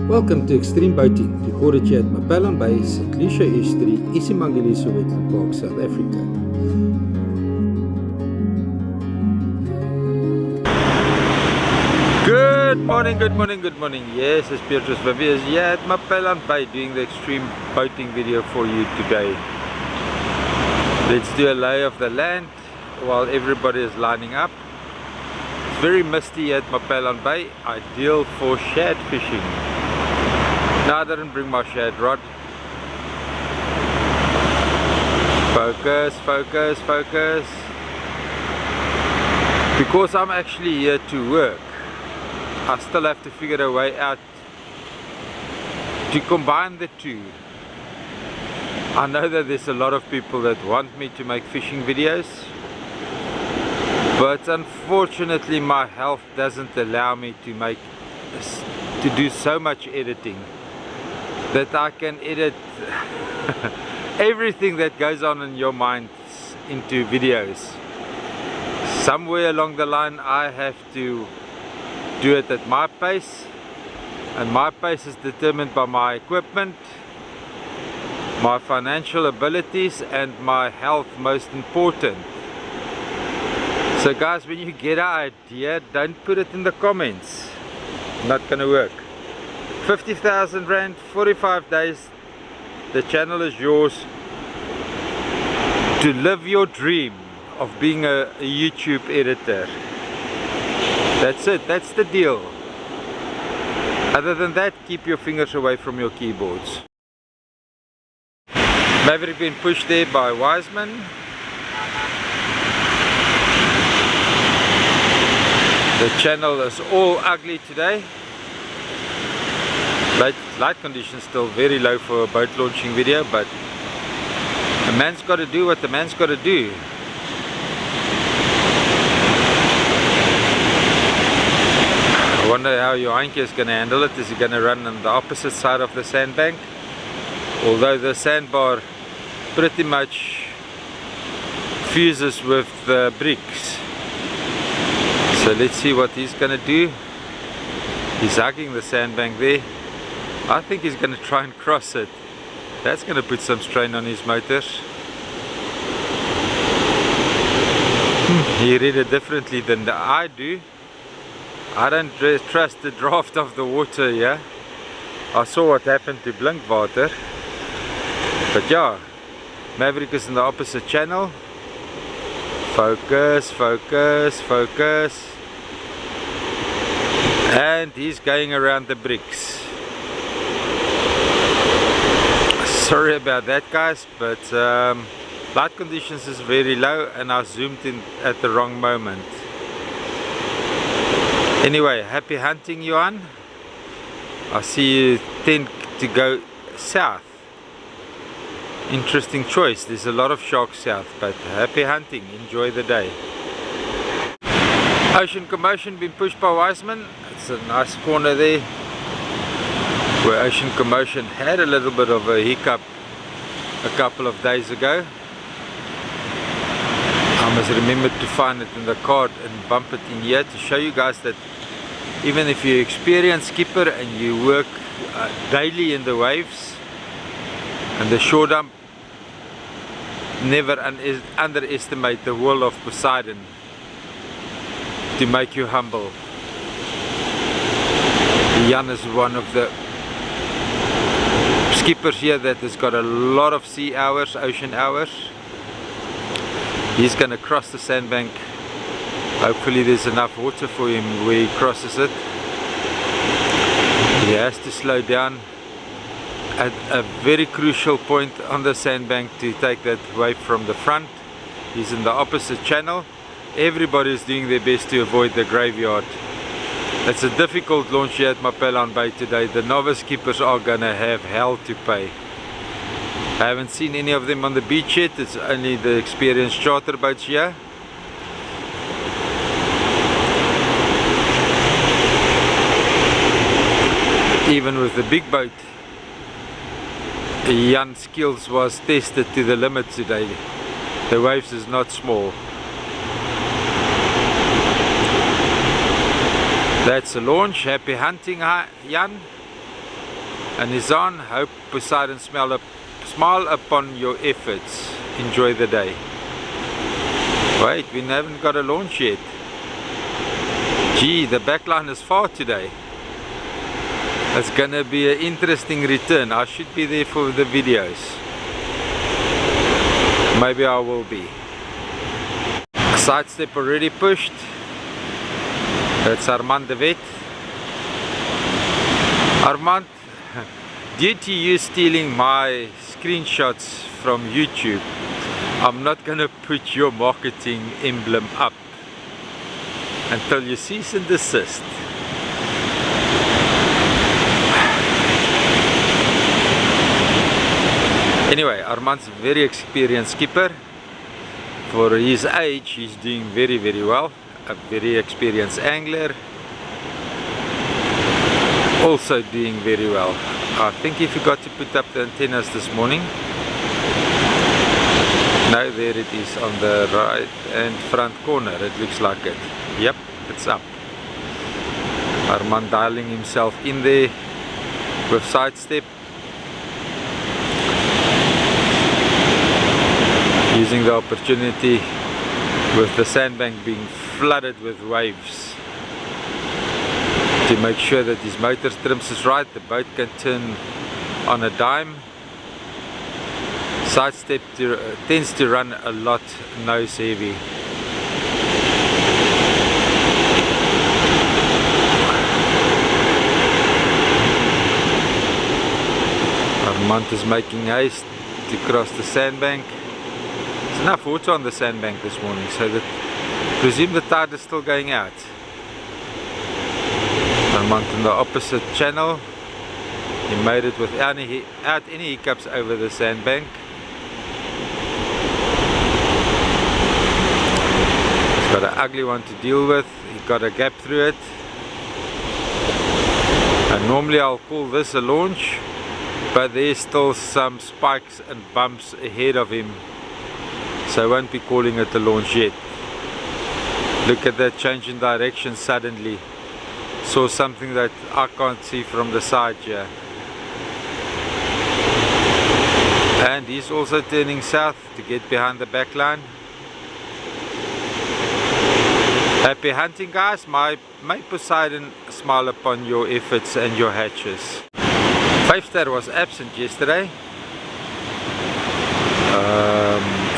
Welcome to Extreme Boating, recorded here at Mapelon Bay, St Lucia Estuary, Isimangaliso Wetland Park, South Africa. Good morning. Yes, it's Petrus Viviers here at Mapelon Bay doing the Extreme Boating video for you today. Let's do a lay of the land while everybody is lining up. It's very misty at Mapelon Bay, ideal for shad fishing. Now I didn't bring my shad rod. Focus. Because I'm actually here to work, I still have to figure a way out to combine the two. I know that there's a lot of people that want me to make fishing videos, but unfortunately my health doesn't allow me to do so much editing that I can edit everything that goes on in your mind into videos. Somewhere along the line I have to do it at my pace, and my pace is determined by my equipment, my financial abilities, and my health, most important. So guys, when you get an idea, don't put it in the comments. Not gonna work. 50,000 Rand, 45 days, the channel is yours to live your dream of being a YouTube editor. That's it, that's the deal. Other than that, keep your fingers away from your keyboards. Maverick being pushed there by Wiseman. The channel is all ugly today. Light conditions still very low for a boat launching video, but a man's got to do what the man's got to do. I wonder how your Heinke is going to handle it. Is he going to run on the opposite side of the sandbank? Although the sandbar pretty much fuses with the bricks. So let's see what he's going to do. He's hugging the sandbank there. I think he's going to try and cross it. That's going to put some strain on his motors. He read it differently than I do. I don't trust the draft of the water here. I saw what happened to Blinkwater. But yeah, Maverick is in the opposite channel. Focus. And he's going around the bricks. Sorry about that guys, but light conditions is very low and I zoomed in at the wrong moment. Anyway, happy hunting, Johan. I see you tend to go south. Interesting choice. There's a lot of sharks south, but happy hunting. Enjoy the day. Ocean Commotion being pushed by Wiseman. It's a nice corner there where Ocean Commotion had a little bit of a hiccup a couple of days ago. I must remember to find it in the card and bump it in here to show you guys that even if you're experienced skipper and you work daily in the waves and the shore dump, never underestimate the will of Poseidon to make you humble. Jan is one of the skippers here that has got a lot of sea hours, ocean hours. He's going to cross the sandbank. Hopefully there's enough water for him where he crosses it. He has to slow down at a very crucial point on the sandbank to take that wave from the front. He's in the opposite channel. Everybody is doing their best to avoid the graveyard. It's a difficult launch here at Mapelon Bay today. The novice skippers are gonna have hell to pay. I haven't seen any of them on the beach yet. It's only the experienced charter boats here. Even with the big boat, Jan's skills was tested to the limit today. The waves is not small. That's a launch. Happy hunting, Jan. And Nizan, hope Poseidon smile upon your efforts. Enjoy the day. Wait, we haven't got a launch yet. Gee, the backline is far today. It's gonna be an interesting return. I should be there for the videos. Maybe I will be. Side step already pushed. That's Armand de Wet. Armand, due to you stealing my screenshots from YouTube, I'm not gonna put your marketing emblem up until you cease and desist. Anyway, Armand's a very experienced skipper. For his age, he's doing very, very well. A very experienced angler. Also doing very well. I think he forgot to put up the antennas this morning. No, there it is on the right and front corner. It looks like it. Yep, it's up. Armand dialing himself in there with sidestep. Using the opportunity with the sandbank being flooded with waves to make sure that his motor trims is right, the boat can turn on a dime. Sidestep tends to run a lot nose heavy. Armand is making haste to cross the sandbank. There's enough water on the sandbank this morning, so that I presume the tide is still going out. Armand in the opposite channel. He made it without any hiccups over the sandbank. He's got an ugly one to deal with. He got a gap through it. And normally I'll call this a launch, but there's still some spikes and bumps ahead of him, so I won't be calling it a launch yet. Look at that change in direction suddenly. Saw something that I can't see from the side here. And he's also turning south to get behind the back line. Happy hunting, guys. May Poseidon smile upon your efforts and your hatches. 5-star was absent yesterday.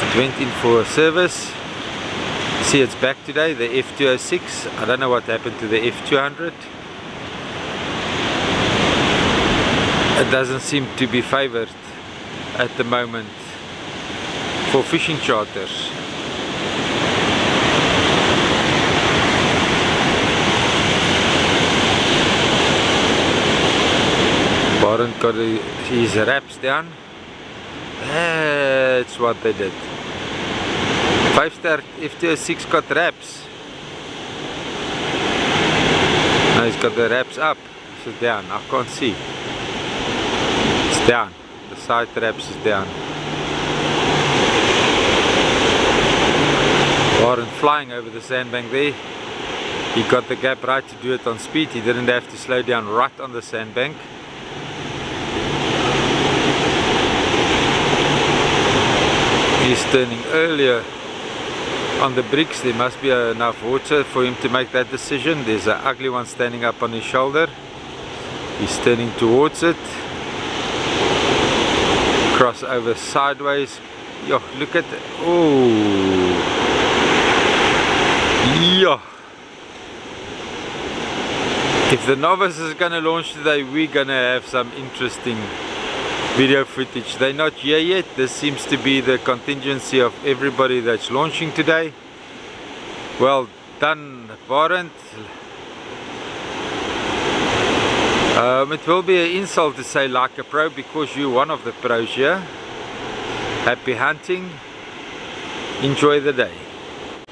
It went in for a service. See, it's back today, the F206. I don't know what happened to the F200. It doesn't seem to be favored at the moment for fishing charters. Barent got his wraps down. That's what they did. 5-star F206 got wraps. Now he's got the wraps up. So down. I can't see. It's down. The side wraps is down. Warren flying over the sandbank there. He got the gap right to do it on speed. He didn't have to slow down right on the sandbank. He's turning earlier on the bricks. There must be enough water for him to make that decision. There's an ugly one standing up on his shoulder. He's turning towards it. Cross over sideways. Yo, look at that. Oh, yeah. If the novice is gonna launch today, we're gonna have some interesting video footage. They're not here yet. This seems to be the contingency of everybody that's launching today. Well done, Barent. It will be an insult to say like a pro, because you're one of the pros here. Happy hunting. Enjoy the day.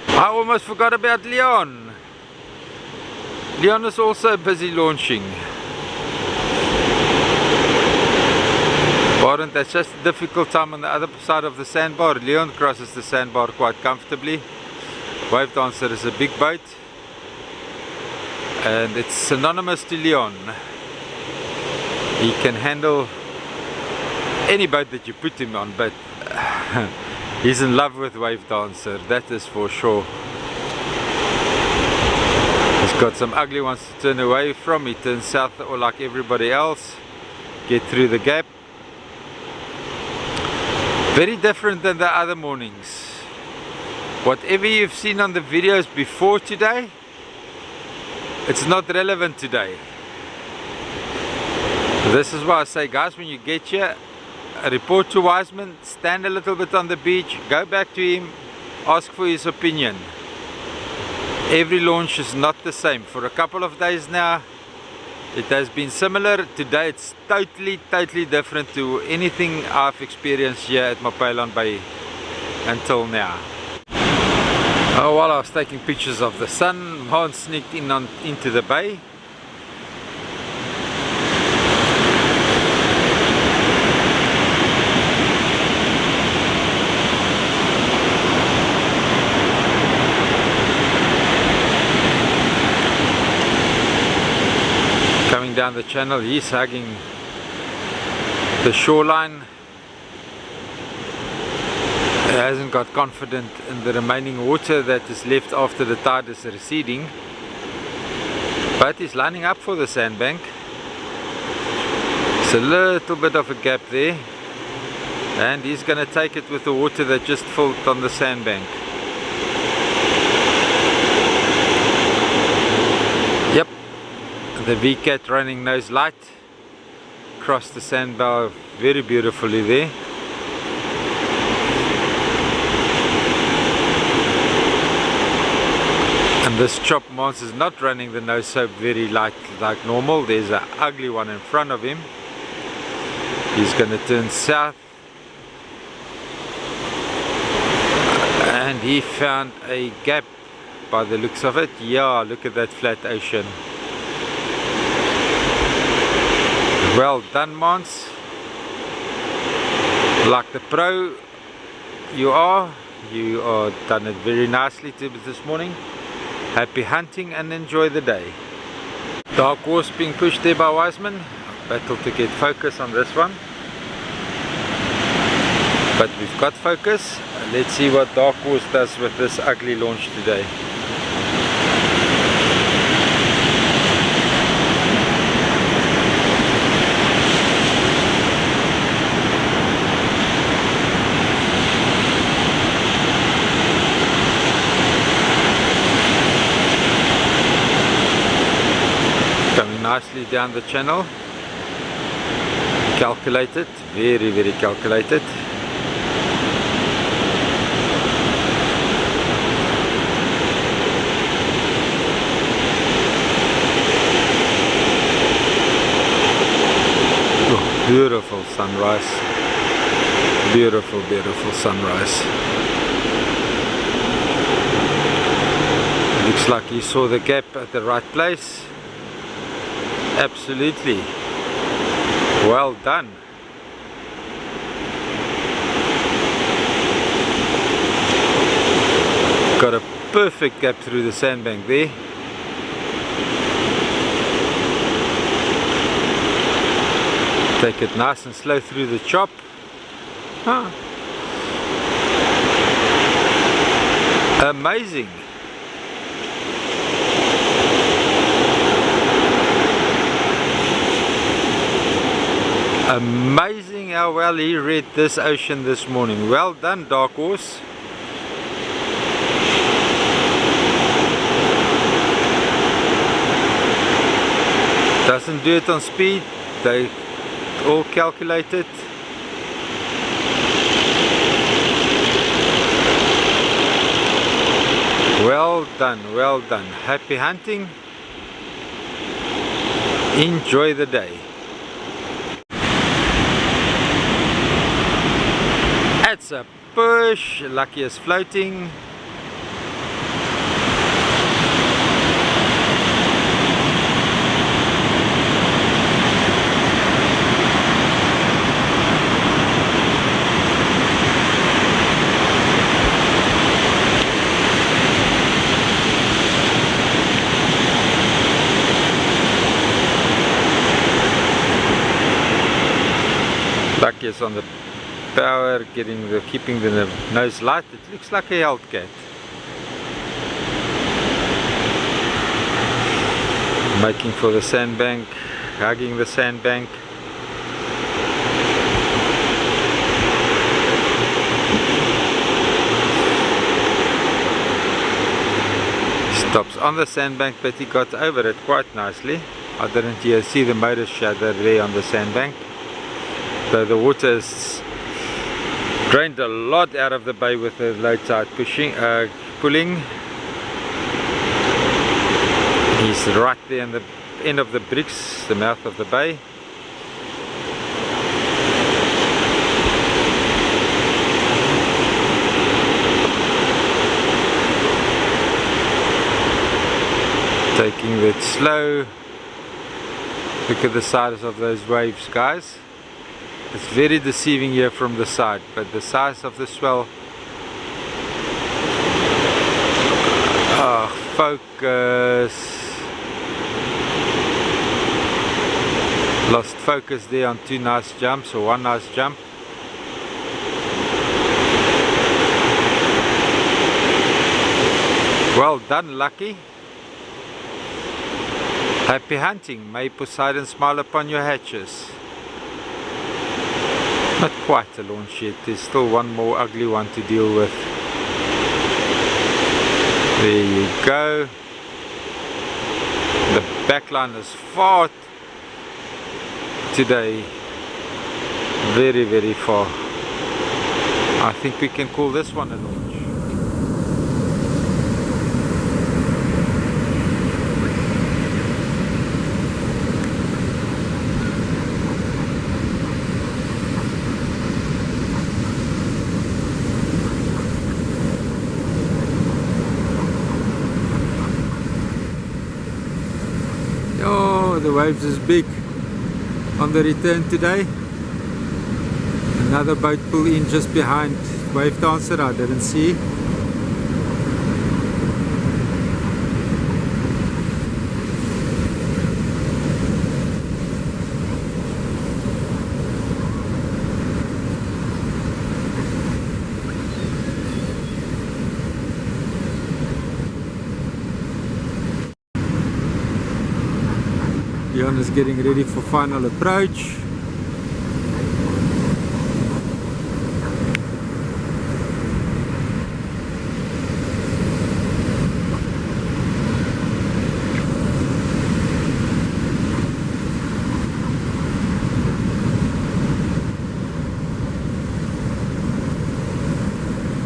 I almost forgot about Leon. Leon is also busy launching. Barent, that's just a difficult time on the other side of the sandbar. Leon crosses the sandbar quite comfortably. Wave Dancer is a big boat, and it's synonymous to Leon. He can handle any boat that you put him on, but he's in love with Wave Dancer, that is for sure. He's got some ugly ones to turn away from. He turns south or like everybody else, get through the gap. Very different than the other mornings. Whatever you've seen on the videos before today, it's not relevant today. This is why I say, guys, when you get here, report to Wiseman, stand a little bit on the beach, go back to him, ask for his opinion. Every launch is not the same. For a couple of days now, it has been similar. Today it's totally different to anything I've experienced here at Mapelon Bay until now. Oh, while I was taking pictures of the sun, Hans sneaked in into the bay. Coming down the channel, he's hugging the shoreline. He hasn't got confident in the remaining water that is left after the tide is receding, but he's lining up for the sandbank. It's a little bit of a gap there, and he's going to take it with the water that just filled on the sandbank. Yep, the V-Cat running nose light across the sandbar very beautifully there. And this chop Mons is not running the nose so very light like normal. There's an ugly one in front of him. He's going to turn south, and he found a gap by the looks of it. Yeah, look at that flat ocean. Well done, Mons. Like the pro you are done it very nicely this morning. Happy hunting and enjoy the day. Dark horse being pushed there by Wiseman. Battle to get focus on this one, but we've got focus. Let's see what Dark Horse does with this ugly launch today. Coming nicely down the channel. Calculated, very calculated. Oh, beautiful sunrise. Beautiful sunrise. Looks like he saw the gap at the right place. Absolutely. Well done. Got a perfect gap through the sandbank there. Take it nice and slow through the chop. Huh. Amazing. Amazing how well he read this ocean this morning. Well done, Dark Horse. Doesn't do it on speed, they all calculated. Well done, well done. Happy hunting. Enjoy the day. That's a push. Lucky is floating. Lucky is on the power, keeping the nose light. It looks like a held-cat. Making for the sandbank, hugging the sandbank. Stops on the sandbank, but he got over it quite nicely. I didn't see the motor shadow there on the sandbank. So the water has drained a lot out of the bay with the low tide pulling. He's right there in the end of the bricks, the mouth of the bay. Taking it slow. Look at the size of those waves, guys. It's very deceiving here from the side, but the size of the swell. Focus. Lost focus there on two nice jumps, or one nice jump. Well done, Lucky. Happy hunting. May Poseidon smile upon your hatches. Not quite a launch yet. There's still one more ugly one to deal with. There you go. The backline is far today, very, very far. I think we can call this one a launch. Oh, the waves is big. On the return today, another boat pulled in just behind Wave Dancer. I didn't see. Leon is getting ready for final approach.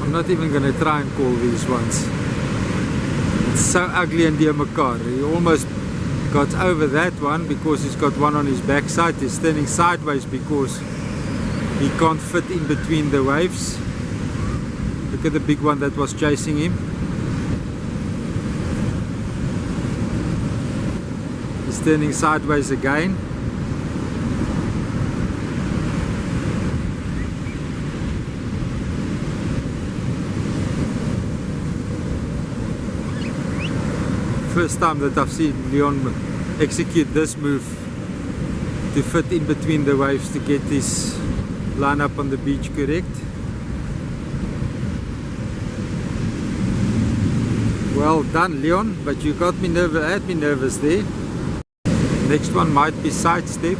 I'm not even going to try and call these ones. It's so ugly and dear Makar. He almost got over that one because he's got one on his backside. He's turning sideways because he can't fit in between the waves. Look at the big one that was chasing him. He's turning sideways again. First time that I've seen Leon execute this move to fit in between the waves to get his line up on the beach correct. Well done, Leon, but you got me nervous, had me nervous there. Next one might be sidestep.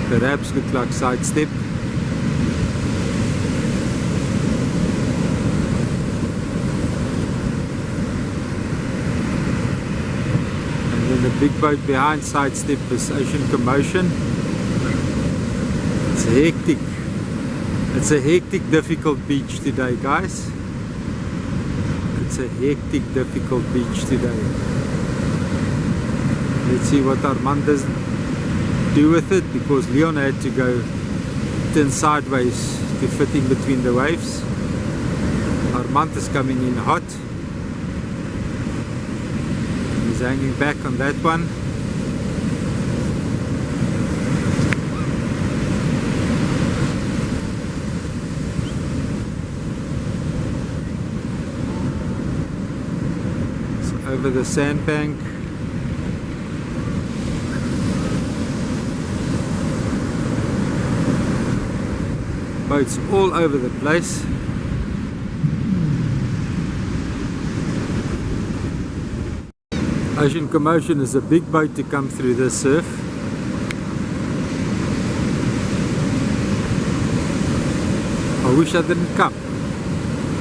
The wraps look like sidestep. The big boat behind sidestep is Ocean Commotion. It's hectic. It's a hectic, difficult beach today, guys. It's a hectic, difficult beach today. Let's see what Armand does do with it, because Leon had to go turn sideways to fit in between the waves. Armand is coming in hot. He's hanging back on that one. It's over the sandbank. Boats all over the place. Ocean Commotion is a big boat to come through this surf. I wish I didn't come.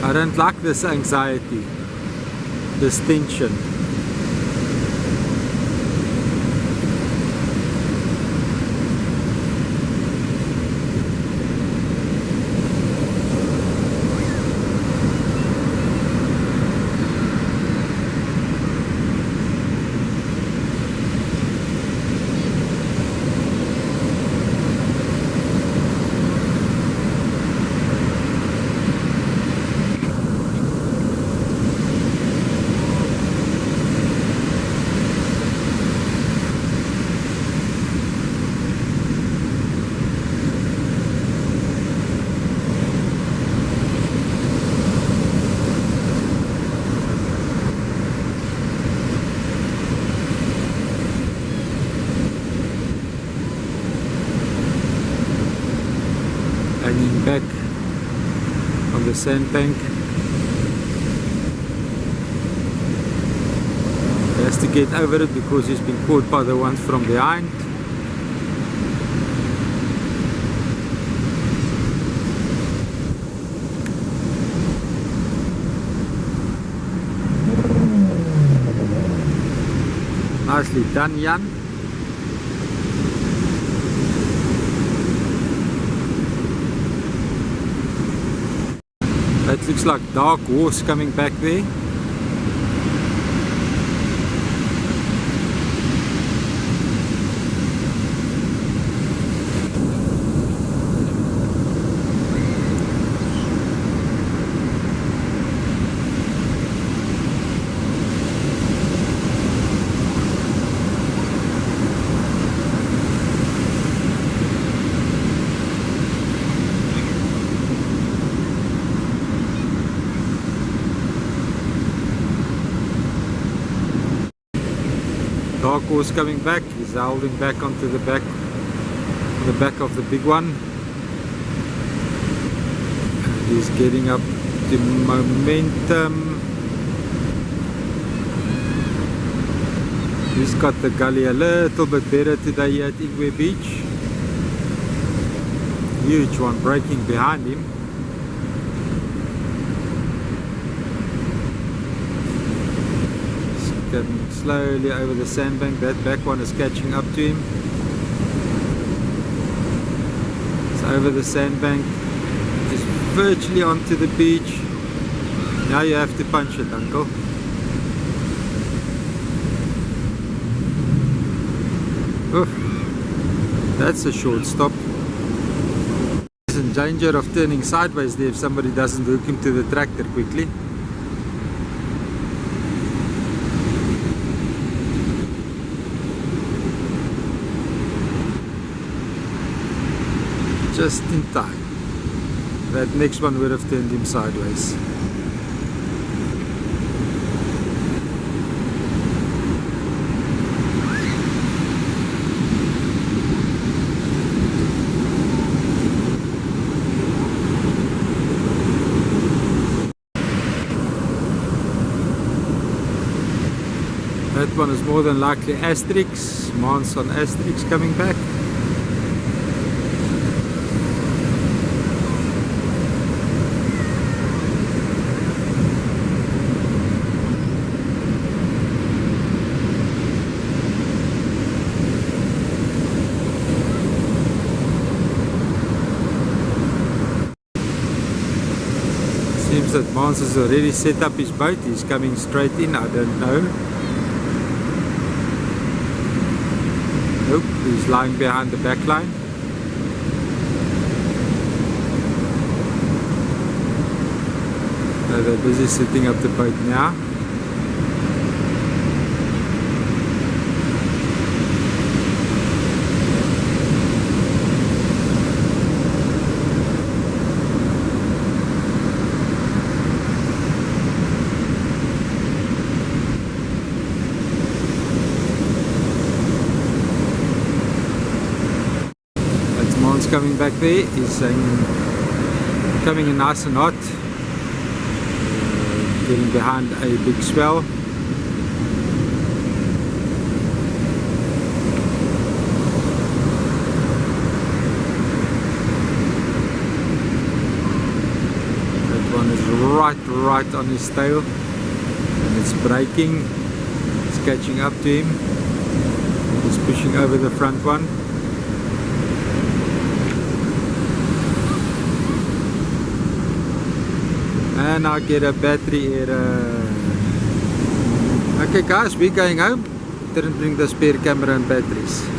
I don't like this anxiety, this tension. Hanging back on the sandbank. He has to get over it because he's been caught by the ones from behind. Nicely done, Jan. That looks like dark horse coming back there. Dark horse coming back, he's holding back onto the back of the big one. And he's getting up to momentum. He's got the gully a little bit better today here at Estuary Beach. Huge one breaking behind him. Coming slowly over the sandbank. That back one is catching up to him. It's over the sandbank. It's virtually onto the beach. Now you have to punch it, uncle. Oof. That's a short stop. He's in danger of turning sideways there if somebody doesn't hook him to the tractor quickly. Just in time. That next one would have turned him sideways. That one is more than likely Asterix. Mans on Asterix coming back. Seems that Mans has already set up his boat. He's coming straight in. I don't know. Nope, he's lying behind the back line. They're busy setting up the boat now. Coming back there, he's hanging Coming in nice and hot, getting behind a big swell. That one is right on his tail, and it's braking. It's catching up to him. It's pushing over the front one. And I get a battery error. Okay guys, we're going home. Didn't bring the spare camera and batteries.